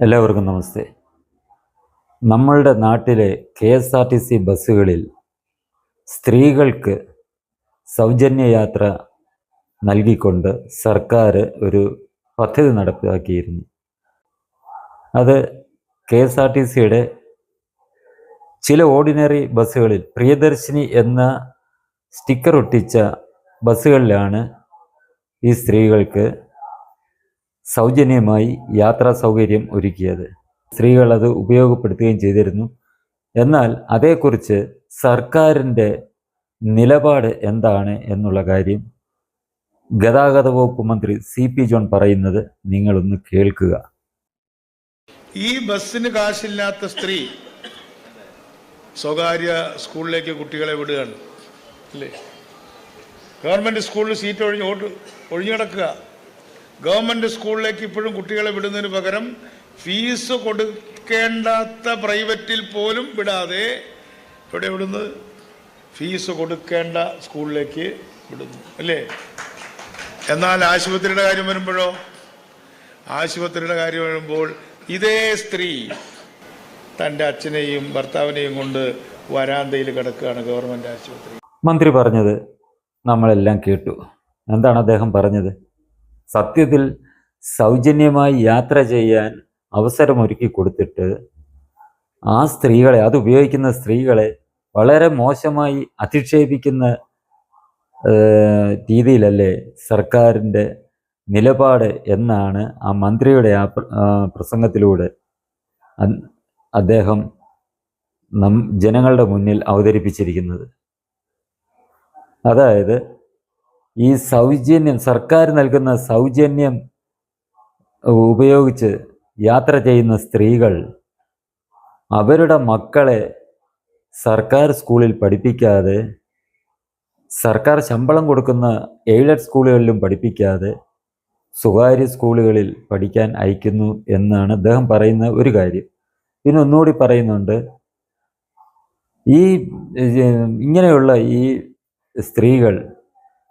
എല്ലാവർക്കും നമസ്തേ. നമ്മളുടെ നാട്ടിലെ KSRTC ബസ്സുകളിൽ സ്ത്രീകൾക്ക് സൗജന്യ യാത്ര നൽകിക്കൊണ്ട് സർക്കാർ ഒരു പദ്ധതി നടപ്പിലാക്കിയിരുന്നു. അത് KSRTCയുടെ ചില ഓർഡിനറി ബസ്സുകളിൽ പ്രിയദർശിനി എന്ന സ്റ്റിക്കർ ഒട്ടിച്ച ബസ്സുകളിലാണ് ഈ സ്ത്രീകൾക്ക് സൗജന്യമായി യാത്രാ സൗകര്യം ഒരുക്കിയത്. സ്ത്രീകൾ അത് ഉപയോഗപ്പെടുത്തുകയും ചെയ്തിരുന്നു. എന്നാൽ അതേക്കുറിച്ച് സർക്കാരിൻ്റെ നിലപാട് എന്താണ് എന്നുള്ള കാര്യം ഗതാഗത വകുപ്പ് മന്ത്രി CP ജോൺ പറയുന്നത് നിങ്ങളൊന്ന് കേൾക്കുക. ഈ ബസ്സിന് കാശില്ലാത്ത സ്ത്രീ സ്വകാര്യ സ്കൂളിലേക്ക് കുട്ടികളെ വിടുകയാണ് അല്ലേ? ഗവൺമെൻറ് സ്കൂളിൽ സീറ്റ് ഒഴിഞ്ഞു കിടക്കുക. ഗവൺമെൻറ് സ്കൂളിലേക്ക് ഇപ്പോഴും കുട്ടികളെ വിടുന്നതിന് പകരം ഫീസ് കൊടുക്കേണ്ടാത്ത പ്രൈവറ്റിൽ പോലും വിടാതെ എവിടെ വിടുന്നത്? ഫീസ് കൊടുക്കേണ്ട സ്കൂളിലേക്ക് വിടുന്നു അല്ലേ? എന്നാൽ ആശുപത്രിയുടെ കാര്യം വരുമ്പോഴോ? ആശുപത്രിയുടെ കാര്യം വരുമ്പോൾ ഇതേ സ്ത്രീ തൻ്റെ അച്ഛനെയും ഭർത്താവിനെയും കൊണ്ട് വരാന്തയിൽ കിടക്കുകയാണ് ഗവൺമെൻറ് ആശുപത്രി. മന്ത്രി പറഞ്ഞത് നമ്മളെല്ലാം കേട്ടു. എന്താണ് അദ്ദേഹം പറഞ്ഞത്? സത്യത്തിൽ സൗജന്യമായി യാത്ര ചെയ്യാൻ അവസരമൊരുക്കി കൊടുത്തിട്ട് ആ സ്ത്രീകളെ, അത് ഉപയോഗിക്കുന്ന സ്ത്രീകളെ വളരെ മോശമായി അധിക്ഷേപിക്കുന്ന രീതിയിലല്ലേ സർക്കാരിൻ്റെ നിലപാട് എന്നാണ് ആ മന്ത്രിയുടെ പ്രസംഗത്തിലൂടെ അദ്ദേഹം ജനങ്ങളുടെ മുന്നിൽ അവതരിപ്പിച്ചിരിക്കുന്നത്. അതായത് ഈ സൗജന്യം, സർക്കാർ നൽകുന്ന സൗജന്യം ഉപയോഗിച്ച് യാത്ര ചെയ്യുന്ന സ്ത്രീകൾ അവരുടെ മക്കളെ സർക്കാർ സ്കൂളിൽ പഠിപ്പിക്കാതെ, സർക്കാർ ശമ്പളം കൊടുക്കുന്ന എയ്ഡഡ് സ്കൂളുകളിലും പഠിപ്പിക്കാതെ സ്വകാര്യ സ്കൂളുകളിൽ പഠിക്കാൻ അയക്കുന്നു എന്നാണ് അദ്ദേഹം പറയുന്ന ഒരു കാര്യം. പിന്നെ ഒന്നുകൂടി പറയുന്നുണ്ട്, ഈ ഇങ്ങനെയുള്ള ഈ സ്ത്രീകൾ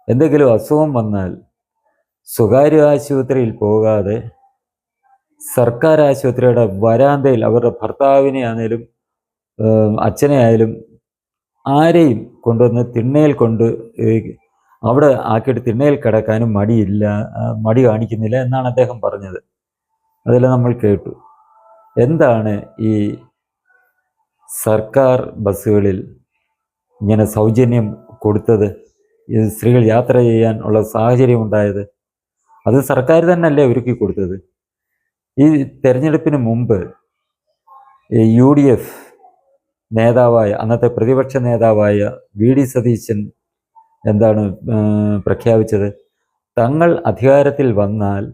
എന്തെങ്കിലും അസുഖം വന്നാൽ സ്വകാര്യ ആശുപത്രിയിൽ പോകാതെ സർക്കാർ ആശുപത്രിയുടെ വരാന്തയിൽ അവരുടെ ഭർത്താവിനെ ആണെങ്കിലും അച്ഛനെ ആയാലും ആരെയും കൊണ്ടുവന്ന് തിണ്ണയിൽ കൊണ്ട് അവിടെ ആക്കിയിട്ട് തിണ്ണയിൽ കിടക്കാനും മടി കാണിക്കുന്നില്ല എന്നാണ് അദ്ദേഹം പറഞ്ഞത്. അതെല്ലാം നമ്മൾ കേട്ടു. എന്താണ് ഈ സർക്കാർ ബസ്സുകളിൽ ഇങ്ങനെ സൗജന്യം കൊടുത്തത്? ഈ സ്ത്രീകൾ യാത്ര ചെയ്യാൻ ഉള്ള സാഹചര്യം ഉണ്ടായത് അത് സർക്കാർ തന്നെയല്ലേ ഒരുക്കി കൊടുത്തത്? ഈ തെരഞ്ഞെടുപ്പിന് മുമ്പ് UDF നേതാവായ, അന്നത്തെ പ്രതിപക്ഷ നേതാവായ VD സതീശൻ എന്താണ് പ്രഖ്യാപിച്ചത്? തങ്ങൾ അധികാരത്തിൽ വന്നാൽ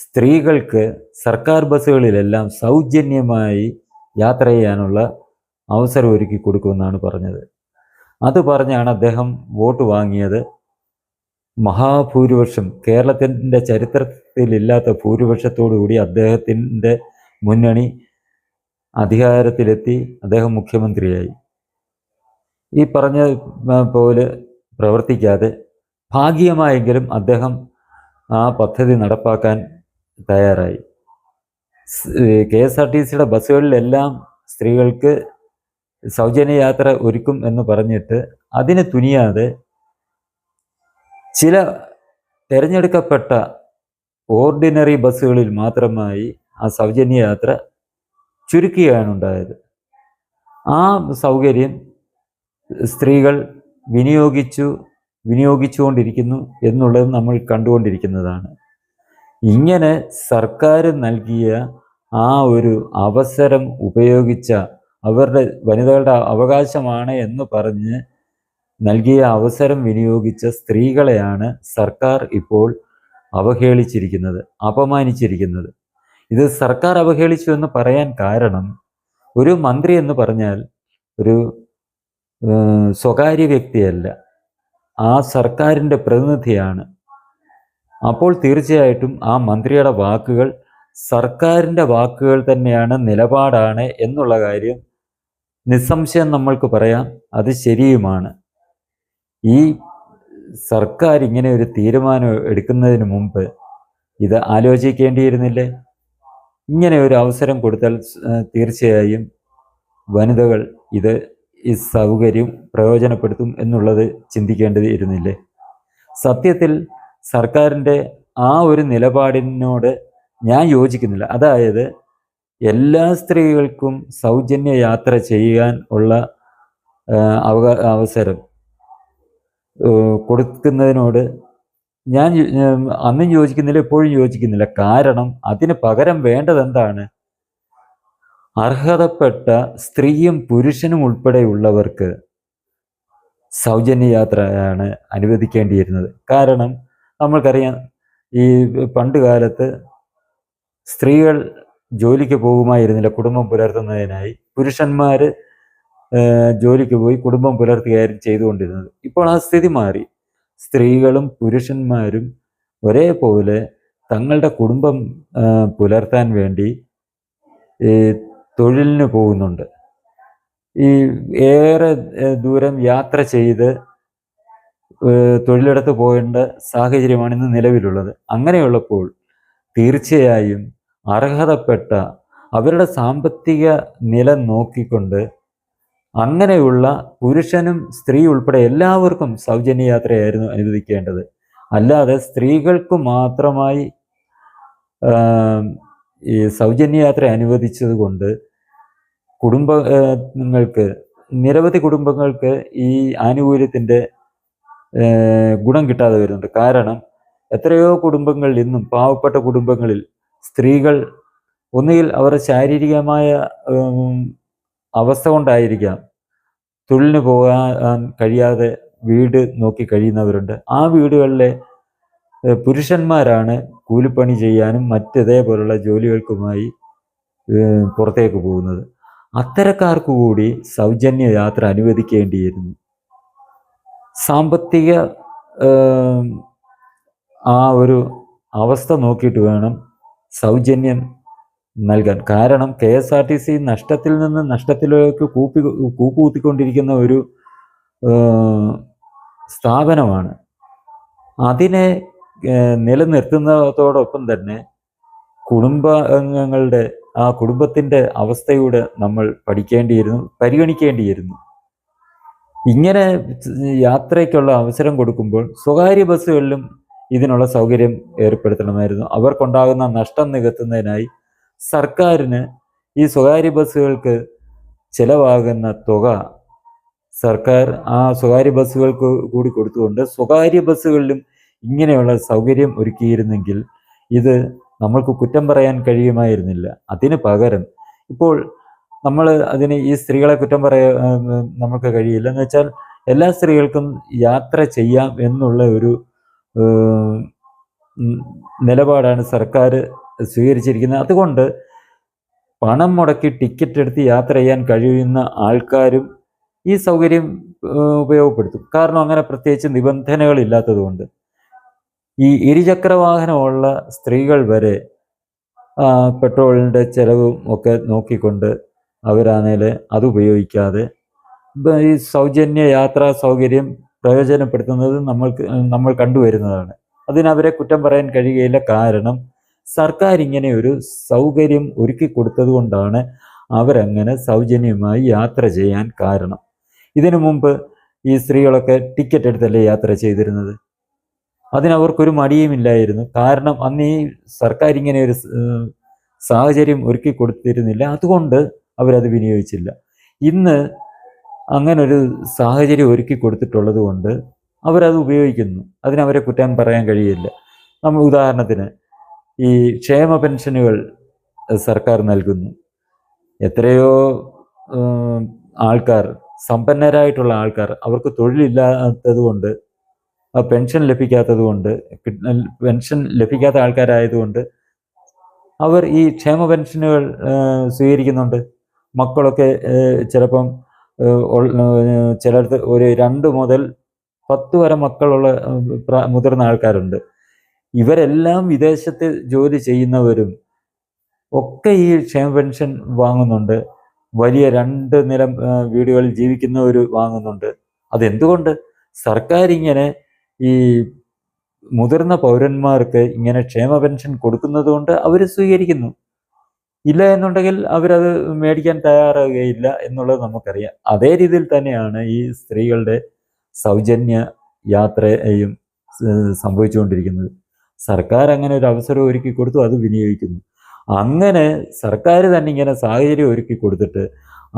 സ്ത്രീകൾക്ക് സർക്കാർ ബസ്സുകളിലെല്ലാം സൗജന്യമായി യാത്ര ചെയ്യാനുള്ള അവസരം ഒരുക്കി കൊടുക്കുമെന്നാണ് പറഞ്ഞത്. അത് പറഞ്ഞാണ് അദ്ദേഹം വോട്ട് വാങ്ങിയത്. മഹാഭൂരിപക്ഷം, കേരളത്തിൻ്റെ ചരിത്രത്തിലില്ലാത്ത ഭൂരിപക്ഷത്തോടുകൂടി അദ്ദേഹത്തിൻ്റെ മുന്നണി അധികാരത്തിലെത്തി. അദ്ദേഹം മുഖ്യമന്ത്രിയായി. ഈ പറഞ്ഞ പോലെ പ്രവർത്തിക്കാതെ ഭാഗികമായെങ്കിലും അദ്ദേഹം ആ പദ്ധതി നടപ്പാക്കാൻ തയ്യാറായി. KSRTCയുടെ ബസ്സുകളിലെല്ലാം സ്ത്രീകൾക്ക് സൗജന്യ യാത്ര ഒരുക്കും എന്ന് പറഞ്ഞിട്ട് അതിന് തുനിയാതെ ചില തിരഞ്ഞെടുക്കപ്പെട്ട ഓർഡിനറി ബസ്സുകളിൽ മാത്രമായി ആ സൗജന്യ യാത്ര ചുരുക്കുകയാണ് ഉണ്ടായത്. ആ സൗകര്യം സ്ത്രീകൾ വിനിയോഗിച്ചുകൊണ്ടിരിക്കുന്നു എന്നുള്ളത് നമ്മൾ കണ്ടുകൊണ്ടിരിക്കുന്നതാണ്. ഇങ്ങനെ സർക്കാർ നൽകിയ ആ ഒരു അവസരം ഉപയോഗിച്ച, അവരുടെ വനിതകളുടെ അവകാശമാണ് എന്ന് പറഞ്ഞ് നൽകിയ അവസരം വിനിയോഗിച്ച സ്ത്രീകളെയാണ് സർക്കാർ ഇപ്പോൾ അവഹേളിച്ചിരിക്കുന്നത്, അപമാനിച്ചിരിക്കുന്നത്. ഇത് സർക്കാർ അവഹേളിച്ചു എന്ന് പറയാൻ കാരണം, ഒരു മന്ത്രി എന്ന് പറഞ്ഞാൽ ഒരു സ്വകാര്യ വ്യക്തിയല്ല, ആ സർക്കാരിൻ്റെ പ്രതിനിധിയാണ്. അപ്പോൾ തീർച്ചയായിട്ടും ആ മന്ത്രിയുടെ വാക്കുകൾ സർക്കാരിൻ്റെ വാക്കുകൾ തന്നെയാണ്, നിലപാടാണ് എന്നുള്ള കാര്യം നിസ്സംശയം നമ്മൾക്ക് പറയാം. അത് ശരിയുമാണ്. ഈ സർക്കാർ ഇങ്ങനെ ഒരു തീരുമാനം എടുക്കുന്നതിന് മുമ്പ് ഇത് ആലോചിക്കേണ്ടിയിരുന്നില്ലേ? ഇങ്ങനെ ഒരു അവസരം കൊടുത്താൽ തീർച്ചയായും വനിതകൾ ഈ സൗകര്യം പ്രയോജനപ്പെടുത്തും എന്നുള്ളത് ചിന്തിക്കേണ്ടതിരുന്നില്ലേ? സത്യത്തിൽ സർക്കാരിൻ്റെ ആ ഒരു നിലപാടിനോട് ഞാൻ യോജിക്കുന്നില്ല. അതായത് എല്ലാ സ്ത്രീകൾക്കും സൗജന്യ യാത്ര ചെയ്യാൻ ഉള്ള അവസരം കൊടുക്കുന്നതിനോട് ഞാൻ അന്നും യോജിക്കുന്നില്ല, എപ്പോഴും യോജിക്കുന്നില്ല. കാരണം അതിന് പകരം വേണ്ടത് എന്താണ്? അർഹതപ്പെട്ട സ്ത്രീയും പുരുഷനും ഉൾപ്പെടെയുള്ളവർക്ക് സൗജന്യ യാത്രയാണ് അനുവദിക്കേണ്ടിയിരുന്നത്. കാരണം നമ്മൾക്കറിയാം, ഈ പണ്ട് കാലത്ത് സ്ത്രീകൾ ജോലിക്ക് പോകുമായിരുന്നില്ല കുടുംബം പുലർത്തുന്നതിനായി. പുരുഷന്മാർ ജോലിക്ക് പോയി കുടുംബം പുലർത്തുകയായിരുന്നു ചെയ്തുകൊണ്ടിരുന്നത്. ഇപ്പോൾ ആ സ്ഥിതി മാറി. സ്ത്രീകളും പുരുഷന്മാരും ഒരേപോലെ തങ്ങളുടെ കുടുംബം പുലർത്താൻ വേണ്ടി തൊഴിലിന് പോകുന്നുണ്ട്. ഈ ഏറെ ദൂരം യാത്ര ചെയ്ത് തൊഴിലിടത്ത് പോകേണ്ട സാഹചര്യമാണ് ഇന്ന് നിലവിലുള്ളത്. അങ്ങനെയുള്ളപ്പോൾ തീർച്ചയായും അർഹതപ്പെട്ട അവരുടെ സാമ്പത്തിക നില നോക്കിക്കൊണ്ട് അങ്ങനെയുള്ള പുരുഷനും സ്ത്രീ ഉൾപ്പെടെ എല്ലാവർക്കും സൗജന്യ യാത്രയായിരുന്നു അനുവദിക്കേണ്ടത്. അല്ലാതെ സ്ത്രീകൾക്ക് മാത്രമായി ഈ സൗജന്യ യാത്ര അനുവദിച്ചത് കൊണ്ട് നിരവധി കുടുംബങ്ങൾക്ക് ഈ ആനുകൂല്യത്തിൻ്റെ ഗുണം കിട്ടാതെ വരുന്നുണ്ട്. കാരണം എത്രയോ കുടുംബങ്ങളിൽ ഇന്നും പാവപ്പെട്ട കുടുംബങ്ങളിൽ സ്ത്രീകൾ ഒന്നുകിൽ അവരുടെ ശാരീരികമായ അവസ്ഥ കൊണ്ടായിരിക്കാം തൊഴിലിന് പോകാൻ കഴിയാതെ വീട് നോക്കി കഴിയുന്നവരുണ്ട്. ആ വീടുകളിലെ പുരുഷന്മാരാണ് കൂലിപ്പണി ചെയ്യാനും മറ്റിതേപോലുള്ള ജോലികൾക്കുമായി പുറത്തേക്ക് പോകുന്നത്. അത്തരക്കാർക്ക് കൂടി സൗജന്യ യാത്ര അനുവദിക്കേണ്ടിയിരുന്നു. സാമ്പത്തിക ആ ഒരു അവസ്ഥ നോക്കിയിട്ട് വേണം സൗജന്യം നൽകാൻ. കാരണം KSRTC നഷ്ടത്തിൽ നിന്ന് നഷ്ടത്തിലേക്ക് കൂപ്പുകുത്തിക്കൊണ്ടിരിക്കുന്ന ഒരു സ്ഥാപനമാണ്. അതിനെ നിലനിർത്തുന്നതോടൊപ്പം തന്നെ കുടുംബാംഗങ്ങളുടെ ആ കുടുംബത്തിൻ്റെ അവസ്ഥയൂടെ നമ്മൾ പരിഗണിക്കേണ്ടിയിരുന്നു. ഇങ്ങനെ യാത്രയ്ക്കുള്ള അവസരം കൊടുക്കുമ്പോൾ സ്വകാര്യ ബസ്സുകളിലും ഇതിനുള്ള സൗകര്യം ഏർപ്പെടുത്തണമായിരുന്നു. അവർക്കുണ്ടാകുന്ന നഷ്ടം നികത്തുന്നതിനായി സർക്കാരിന് ഈ സ്വകാര്യ ബസ്സുകൾക്ക് ചിലവാകുന്ന തുക സർക്കാർ ആ സ്വകാര്യ ബസ്സുകൾക്ക് കൂടി കൊടുത്തുകൊണ്ട് സ്വകാര്യ ബസ്സുകളിലും ഇങ്ങനെയുള്ള സൗകര്യം ഒരുക്കിയിരുന്നെങ്കിൽ ഇത് നമ്മൾക്ക് കുറ്റം പറയാൻ കഴിയുമായിരുന്നില്ല. അതിന് പകരം ഇപ്പോൾ നമ്മൾ ഈ സ്ത്രീകളെ കുറ്റം നമുക്ക് കഴിയില്ല. എന്ന് വെച്ചാൽ എല്ലാ സ്ത്രീകൾക്കും യാത്ര ചെയ്യാം എന്നുള്ള ഒരു നിലപാടാണ് സർക്കാർ സ്വീകരിച്ചിരിക്കുന്നത്. അതുകൊണ്ട് പണം മുടക്കി ടിക്കറ്റ് എടുത്ത് യാത്ര ചെയ്യാൻ കഴിയുന്ന ആൾക്കാരും ഈ സൗകര്യം ഉപയോഗപ്പെടുത്തും. കാരണം അങ്ങനെ പ്രത്യേകിച്ച് നിബന്ധനകളില്ലാത്തതുകൊണ്ട് ഈ ഇരുചക്ര വാഹനമുള്ള സ്ത്രീകൾ വരെ പെട്രോളിൻ്റെ ചിലവും ഒക്കെ നോക്കിക്കൊണ്ട് അവരാണേൽ അത് ഉപയോഗിക്കാതെ ഈ സൗജന്യ യാത്രാ സൗകര്യം പ്രയോജനപ്പെടുത്തുന്നത് നമ്മൾ കണ്ടുവരുന്നതാണ്. അതിനവരെ കുറ്റം പറയാൻ കഴിയുകയില്ല. കാരണം സർക്കാർ ഇങ്ങനെ ഒരു സൗകര്യം ഒരുക്കി കൊടുത്തത് കൊണ്ടാണ് അവരങ്ങനെ സൗജന്യമായി യാത്ര ചെയ്യാൻ കാരണം. ഇതിനു മുമ്പ് ഈ സ്ത്രീകളൊക്കെ ടിക്കറ്റ് എടുത്തല്ലേ യാത്ര ചെയ്തിരുന്നത്. അതിനവർക്കൊരു മടിയുമില്ലായിരുന്നു. കാരണം അന്ന് ഈ സർക്കാർ ഇങ്ങനെ ഒരു സാഹചര്യം ഒരുക്കി കൊടുത്തിരുന്നില്ല. അതുകൊണ്ട് അവരത് വിനിയോഗിച്ചില്ല. ഇന്ന് അങ്ങനൊരു സാഹചര്യം ഒരുക്കി കൊടുത്തിട്ടുള്ളത് കൊണ്ട് അവരത് ഉപയോഗിക്കുന്നു. അതിനവരെ കുറ്റം പറയാൻ കഴിയില്ല. നമ്മൾ ഉദാഹരണത്തിന് ഈ ക്ഷേമ പെൻഷനുകൾ സർക്കാർ നൽകുന്നു. എത്രയോ ആൾക്കാർ, സമ്പന്നരായിട്ടുള്ള ആൾക്കാർ, അവർക്ക് തൊഴിലില്ലാത്തത് കൊണ്ട് പെൻഷൻ ലഭിക്കാത്ത ആൾക്കാരായതുകൊണ്ട് അവർ ഈ ക്ഷേമ പെൻഷനുകൾ സ്വീകരിക്കുന്നുണ്ട്. മക്കളൊക്കെ ചിലപ്പം ചിലർക്ക് ഒരു 2 മുതൽ 10 വരെ മക്കളുള്ള മുതിർന്ന ആൾക്കാരുണ്ട്. ഇവരെല്ലാം വിദേശത്ത് ജോലി ചെയ്യുന്നവരും ഒക്കെ ഈ ക്ഷേമ പെൻഷൻ വാങ്ങുന്നുണ്ട്. വലിയ 2 നില വീടുകളിൽ ജീവിക്കുന്നവർ വാങ്ങുന്നുണ്ട്. അതെന്തുകൊണ്ട്? സർക്കാർ ഇങ്ങനെ ഈ മുതിർന്ന പൗരന്മാർക്ക് ഇങ്ങനെ ക്ഷേമ പെൻഷൻ കൊടുക്കുന്നത് കൊണ്ട് അവർ സ്വീകരിക്കുന്നു. ഇല്ല എന്നുണ്ടെങ്കിൽ അവരത് മേടിക്കാൻ തയ്യാറാകുകയില്ല എന്നുള്ളത് നമുക്കറിയാം. അതേ രീതിയിൽ തന്നെയാണ് ഈ സ്ത്രീകളുടെ സൗജന്യ യാത്രയും സംഭവിച്ചുകൊണ്ടിരിക്കുന്നത്. സർക്കാർ അങ്ങനെ ഒരു അവസരം ഒരുക്കി കൊടുത്തു, അത് വിനിയോഗിക്കുന്നു. അങ്ങനെ സർക്കാർ തന്നെ ഇങ്ങനെ സാഹചര്യം ഒരുക്കി കൊടുത്തിട്ട്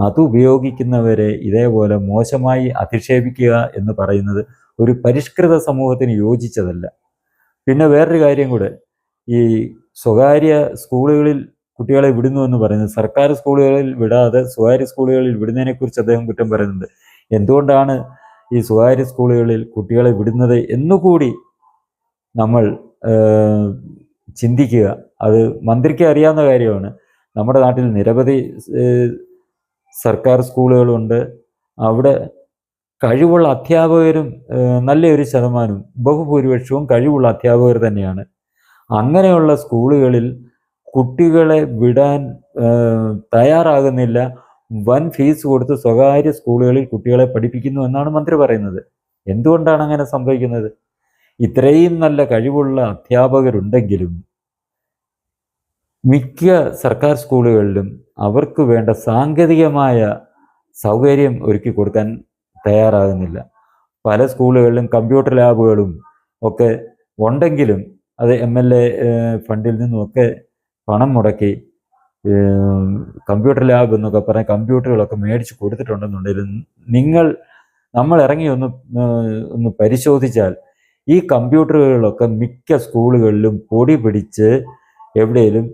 അത് ഉപയോഗിക്കുന്നവരെ ഇതേപോലെ മോശമായി അധിക്ഷേപിക്കുക എന്ന് പറയുന്നത് ഒരു പരിഷ്കൃത സമൂഹത്തിന് യോജിച്ചതല്ല. പിന്നെ വേറൊരു കാര്യം കൂടെ, ഈ സ്വകാര്യ സ്കൂളുകളിൽ കുട്ടികളെ വിടുന്നു എന്ന് പറയുന്നത്, സർക്കാർ സ്കൂളുകളിൽ വിടാതെ സ്വകാര്യ സ്കൂളുകളിൽ വിടുന്നതിനെക്കുറിച്ച് അദ്ദേഹം കുറ്റം പറയുന്നുണ്ട്. എന്തുകൊണ്ടാണ് ഈ സ്വകാര്യ സ്കൂളുകളിൽ കുട്ടികളെ വിടുന്നത് എന്നുകൂടി നമ്മൾ ചിന്തിക്കുക. അത് മന്ത്രിക്ക് അറിയാവുന്ന കാര്യമാണ്. നമ്മുടെ നാട്ടിൽ നിരവധി സർക്കാർ സ്കൂളുകളുണ്ട്. അവിടെ കഴിവുള്ള അധ്യാപകരും നല്ലൊരു ശതമാനം, ബഹുഭൂരിപക്ഷവും കഴിവുള്ള അധ്യാപകർ തന്നെയാണ്. അങ്ങനെയുള്ള സ്കൂളുകളിൽ കുട്ടികളെ വിടാൻ തയ്യാറാകുന്നില്ല. വൻ ഫീസ് കൊടുത്ത് സ്വകാര്യ സ്കൂളുകളിൽ കുട്ടികളെ പഠിപ്പിക്കുന്നു എന്നാണ് മന്ത്രി പറയുന്നത്. എന്തുകൊണ്ടാണ് അങ്ങനെ സംഭവിക്കുന്നത്? ഇത്രയും നല്ല കഴിവുള്ള അധ്യാപകരുണ്ടെങ്കിലും മിക്ക സർക്കാർ സ്കൂളുകളിലും അവർക്ക് വേണ്ട സാങ്കേതികമായ സൗകര്യം ഒരുക്കി കൊടുക്കാൻ തയ്യാറാകുന്നില്ല. പല സ്കൂളുകളിലും കമ്പ്യൂട്ടർ ലാബുകളും ഒക്കെ ഉണ്ടെങ്കിലും അത് MLA ഫണ്ടിൽ നിന്നുമൊക്കെ പണം മുടക്കി കമ്പ്യൂട്ടർ ലാബ് എന്നൊക്കെ പറഞ്ഞ് കമ്പ്യൂട്ടറുകളൊക്കെ മേടിച്ച് കൊടുത്തിട്ടുണ്ടെന്നുണ്ടെങ്കിലും നമ്മൾ ഇറങ്ങി ഒന്ന് പരിശോധിച്ചാൽ ഈ കമ്പ്യൂട്ടറുകളൊക്കെ മിക്ക സ്കൂളുകളിലും പൊടി പിടിച്ച് എവിടെയും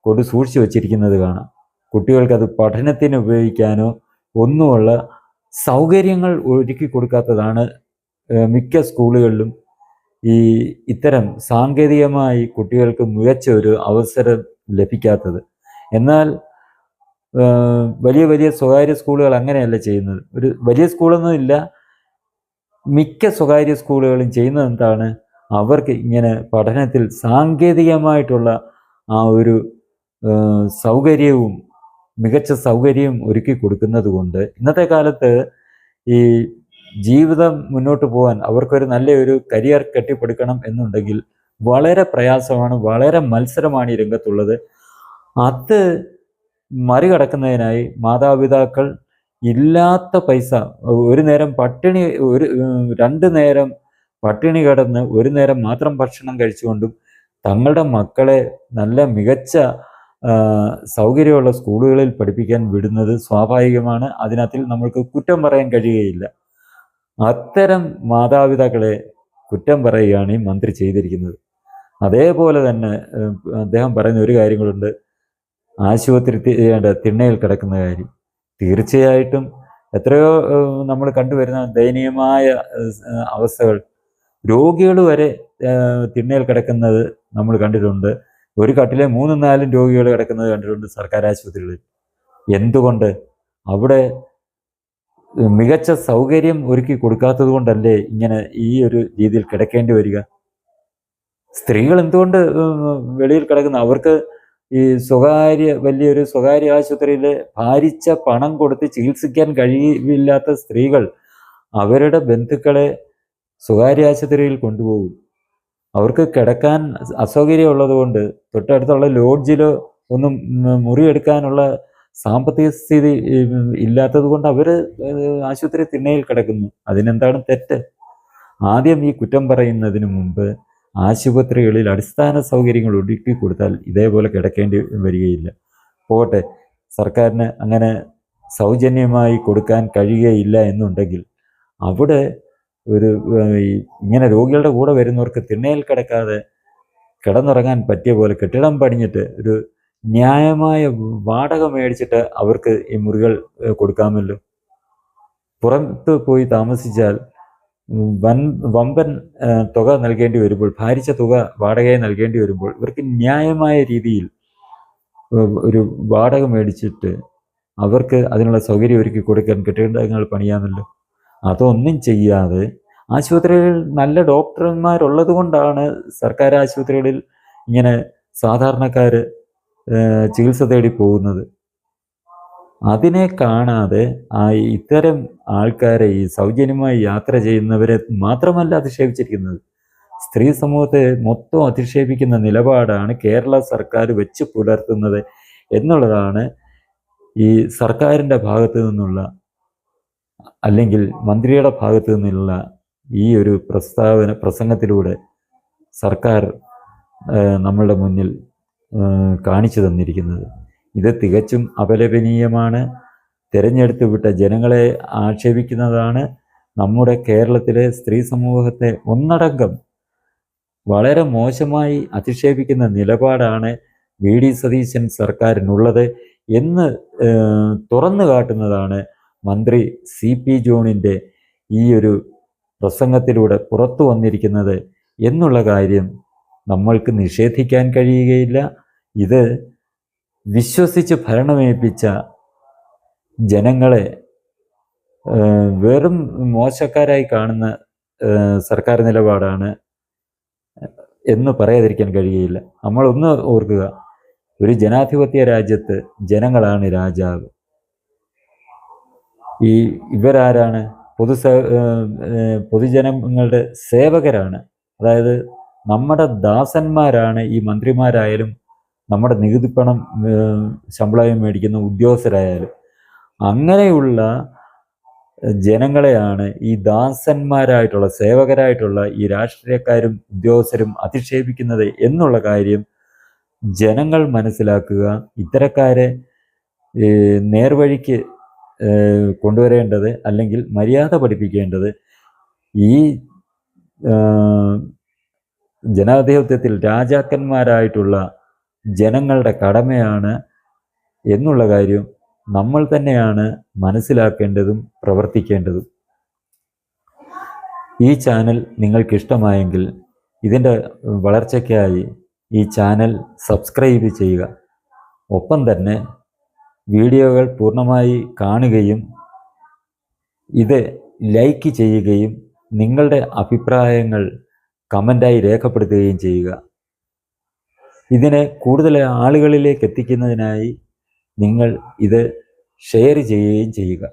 കൊണ്ട് സൂക്ഷിച്ചു വച്ചിരിക്കുന്നത് കാണാം. കുട്ടികൾക്കത് പഠനത്തിന് ഉപയോഗിക്കാനോ ഒന്നുമുള്ള സൗകര്യങ്ങൾ ഒരുക്കി കൊടുക്കാത്തതാണ് മിക്ക സ്കൂളുകളിലും ഇത്തരം സാങ്കേതികമായി കുട്ടികൾക്ക് മികച്ച ഒരു അവസരം ലഭിക്കാത്തത്. എന്നാൽ വലിയ വലിയ സ്വകാര്യ സ്കൂളുകൾ അങ്ങനെയല്ല ചെയ്യുന്നത്. ഒരു വലിയ സ്കൂളൊന്നും ഇല്ല, മിക്ക സ്വകാര്യ സ്കൂളുകളും ചെയ്യുന്നത് എന്താണ്? അവർക്ക് ഇങ്ങനെ പഠനത്തിൽ സാങ്കേതികമായിട്ടുള്ള ആ ഒരു സൗകര്യവും മികച്ച സൗകര്യവും ഒരുക്കി കൊടുക്കുന്നത് കൊണ്ട് ഇന്നത്തെ കാലത്ത് ഈ ജീവിതം മുന്നോട്ട് പോകാൻ അവർക്കൊരു നല്ലൊരു കരിയർ കെട്ടിപ്പടുക്കണം എന്നുണ്ടെങ്കിൽ വളരെ പ്രയാസമാണ്, വളരെ മത്സരമാണ് ഈ രംഗത്തുള്ളത്. അത് മറികടക്കുന്നതിനായി മാതാപിതാക്കൾ ഇല്ലാത്ത പൈസ, ഒരു നേരം പട്ടിണി, 2 നേരം പട്ടിണി കിടന്ന് ഒരു നേരം മാത്രം ഭക്ഷണം കഴിച്ചുകൊണ്ടും തങ്ങളുടെ മക്കളെ നല്ല മികച്ച സൗകര്യമുള്ള സ്കൂളുകളിൽ പഠിപ്പിക്കാൻ വിടുന്നത് സ്വാഭാവികമാണ്. അതിനകത്തിൽ നമ്മൾക്ക് കുറ്റം പറയാൻ കഴിയുകയില്ല. അത്തരം മാതാപിതാക്കളെ കുറ്റം പറയുകയാണ് ഈ മന്ത്രി ചെയ്തിരിക്കുന്നത്. അതേപോലെ തന്നെ അദ്ദേഹം പറയുന്ന ഒരു കാര്യങ്ങളുണ്ട്, ആശുപത്രി തിണ്ണയിൽ കിടക്കുന്ന കാര്യം. തീർച്ചയായിട്ടും എത്രയോ നമ്മൾ കണ്ടുവരുന്ന ദയനീയമായ അവസ്ഥകൾ, രോഗികൾ വരെ തിണ്ണയിൽ കിടക്കുന്നത് നമ്മൾ കണ്ടിട്ടുണ്ട്. ഒരു കട്ടിലെ 3-4 രോഗികൾ കിടക്കുന്നത് കണ്ടിട്ടുണ്ട് സർക്കാർ ആശുപത്രികളിൽ. എന്തുകൊണ്ട്? അവിടെ മികച്ച സൗകര്യം ഒരുക്കി കൊടുക്കാത്തത് കൊണ്ടല്ലേ ഇങ്ങനെ ഈ ഒരു രീതിയിൽ കിടക്കേണ്ടി വരിക? സ്ത്രീകൾ എന്തുകൊണ്ട് വെളിയിൽ കിടക്കുന്ന? അവർക്ക് ഈ വലിയൊരു സ്വകാര്യ ആശുപത്രിയിൽ ഭാരിച്ച പണം കൊടുത്ത് ചികിത്സിക്കാൻ കഴിയില്ലാത്ത സ്ത്രീകൾ അവരുടെ ബന്ധുക്കളെ സ്വകാര്യ ആശുപത്രിയിൽ കൊണ്ടുപോകും. അവർക്ക് കിടക്കാൻ അസൗകര്യമുള്ളത് കൊണ്ട് തൊട്ടടുത്തുള്ള ലോഡ്ജിലോ ഒന്നും മുറിയെടുക്കാനുള്ള സാമ്പത്തിക സ്ഥിതി ഇല്ലാത്തത് കൊണ്ട് അവർ ആശുപത്രി തിണ്ണയിൽ കിടക്കുന്നു. അതിനെന്താണ് തെറ്റ്? ആദ്യം ഈ കുറ്റം പറയുന്നതിന് മുമ്പ് ആശുപത്രികളിൽ അടിസ്ഥാന സൗകര്യങ്ങൾ ഒരുക്കി കൊടുത്താൽ ഇതേപോലെ കിടക്കേണ്ടി വരികയില്ല. പോട്ടെ, സർക്കാരിന് അങ്ങനെ സൗജന്യമായി കൊടുക്കാൻ കഴിയുകയില്ല എന്നുണ്ടെങ്കിൽ അവിടെ ഇങ്ങനെ രോഗികളുടെ കൂടെ വരുന്നവർക്ക് തിണ്ണയിൽ കിടക്കാതെ കിടന്നുറങ്ങാൻ പറ്റിയ പോലെ കെട്ടിടം പണിഞ്ഞിട്ട് ഒരു ന്യായമായ വാടക മേടിച്ചിട്ട് അവർക്ക് ഈ മുറികൾ കൊടുക്കാമല്ലോ. പുറത്ത് പോയി താമസിച്ചാൽ വമ്പൻ തുക നൽകേണ്ടി വരുമ്പോൾ, ഭാരിച്ച തുക വാടകയെ നൽകേണ്ടി വരുമ്പോൾ ഇവർക്ക് ന്യായമായ രീതിയിൽ ഒരു വാടക മേടിച്ചിട്ട് അവർക്ക് അതിനുള്ള സൗകര്യം ഒരുക്കി കൊടുക്കാൻ കെട്ടിടങ്ങൾ പണിയാമല്ലോ. അതൊന്നും ചെയ്യാതെ ആശുപത്രികളിൽ നല്ല ഡോക്ടർമാരുള്ളത് കൊണ്ടാണ് സർക്കാർ ആശുപത്രികളിൽ ഇങ്ങനെ സാധാരണക്കാർ ചികിത്സ തേടി പോകുന്നത്. അതിനെ കാണാതെ ഇത്തരം ആൾക്കാരെ, ഈ സൗജന്യമായി യാത്ര ചെയ്യുന്നവരെ മാത്രമല്ല അധിക്ഷേപിച്ചിരിക്കുന്നത്, സ്ത്രീ സമൂഹത്തെ മൊത്തം അധിക്ഷേപിക്കുന്ന നിലപാടാണ് കേരള സർക്കാർ വെച്ച് പുലർത്തുന്നത് എന്നുള്ളതാണ് ഈ സർക്കാരിൻ്റെ ഭാഗത്തു നിന്നുള്ള അല്ലെങ്കിൽ മന്ത്രിയുടെ ഭാഗത്തു നിന്നുള്ള ഈ ഒരു പ്രസംഗത്തിലൂടെ സർക്കാർ നമ്മളുടെ മുന്നിൽ കാണിച്ചു തന്നിരിക്കുന്നത്. ഇത് തികച്ചും അപലപനീയമാണ്. തിരഞ്ഞെടുത്ത് വിട്ട ജനങ്ങളെ ആക്ഷേപിക്കുന്നതാണ്. നമ്മുടെ കേരളത്തിലെ സ്ത്രീ സമൂഹത്തെ ഒന്നടങ്കം വളരെ മോശമായി അധിക്ഷേപിക്കുന്ന നിലപാടാണ് വി.ഡി. സതീശൻ സർക്കാരിനുള്ളത് എന്ന് തുറന്നു കാട്ടുന്നതാണ് മന്ത്രി സി.പി. ജോണിൻ്റെ ഈ ഒരു പ്രസംഗത്തിലൂടെ പുറത്തു വന്നിരിക്കുന്നത് എന്നുള്ള കാര്യം നമ്മൾക്ക് നിഷേധിക്കാൻ കഴിയുകയില്ല. ഇത് വിശ്വസിച്ച് ഭരണമേൽപ്പിച്ച ജനങ്ങളെ വെറും മോശക്കാരായി കാണുന്ന സർക്കാർ നിലപാടാണ് എന്ന് പറയാതിരിക്കാൻ കഴിയുകയില്ല. നമ്മളൊന്ന് ഓർക്കുക, ഒരു ജനാധിപത്യ രാജ്യത്ത് ജനങ്ങളാണ് രാജാവ്. ഇവരാരാണ്? പൊതുജനങ്ങളുടെ സേവകരാണ്. അതായത് നമ്മുടെ ദാസന്മാരാണ് ഈ മന്ത്രിമാരായാലും നമ്മുടെ നികുതിപ്പണം ശമ്പളമായി മേടിക്കുന്ന ഉദ്യോഗസ്ഥരായാലും. അങ്ങനെയുള്ള ജനങ്ങളെയാണ് ഈ ദാസന്മാരായിട്ടുള്ള സേവകരായിട്ടുള്ള ഈ രാഷ്ട്രീയക്കാരും ഉദ്യോഗസ്ഥരും അധിക്ഷേപിക്കുന്നത് എന്നുള്ള കാര്യം ജനങ്ങൾ മനസ്സിലാക്കുക. ഇത്തരക്കാരെ നേർവഴിക്ക് കൊണ്ടുവരേണ്ടത് അല്ലെങ്കിൽ മര്യാദ പഠിപ്പിക്കേണ്ടത് ഈ ജനാധിപത്യത്തിൽ രാജാക്കന്മാരായിട്ടുള്ള ജനങ്ങളുടെ കടമയാണ് എന്നുള്ള കാര്യം നമ്മൾ തന്നെയാണ് മനസ്സിലാക്കേണ്ടതും പ്രവർത്തിക്കേണ്ടതും. ഈ ചാനൽ നിങ്ങൾക്കിഷ്ടമായെങ്കിൽ ഇതിൻ്റെ വളർച്ചയ്ക്കായി ഈ ചാനൽ സബ്സ്ക്രൈബ് ചെയ്യുക. ഒപ്പം തന്നെ വീഡിയോകൾ പൂർണ്ണമായി കാണുകയും ഇത് ലൈക്ക് ചെയ്യുകയും നിങ്ങളുടെ അഭിപ്രായങ്ങൾ കമൻ്റായി രേഖപ്പെടുത്തുകയും ചെയ്യുക. ഇതിനെ കൂടുതൽ ആളുകളിലേക്ക് എത്തിക്കുന്നതിനായി നിങ്ങൾ ഇത് ഷെയർ ചെയ്യുകയും ചെയ്യുക.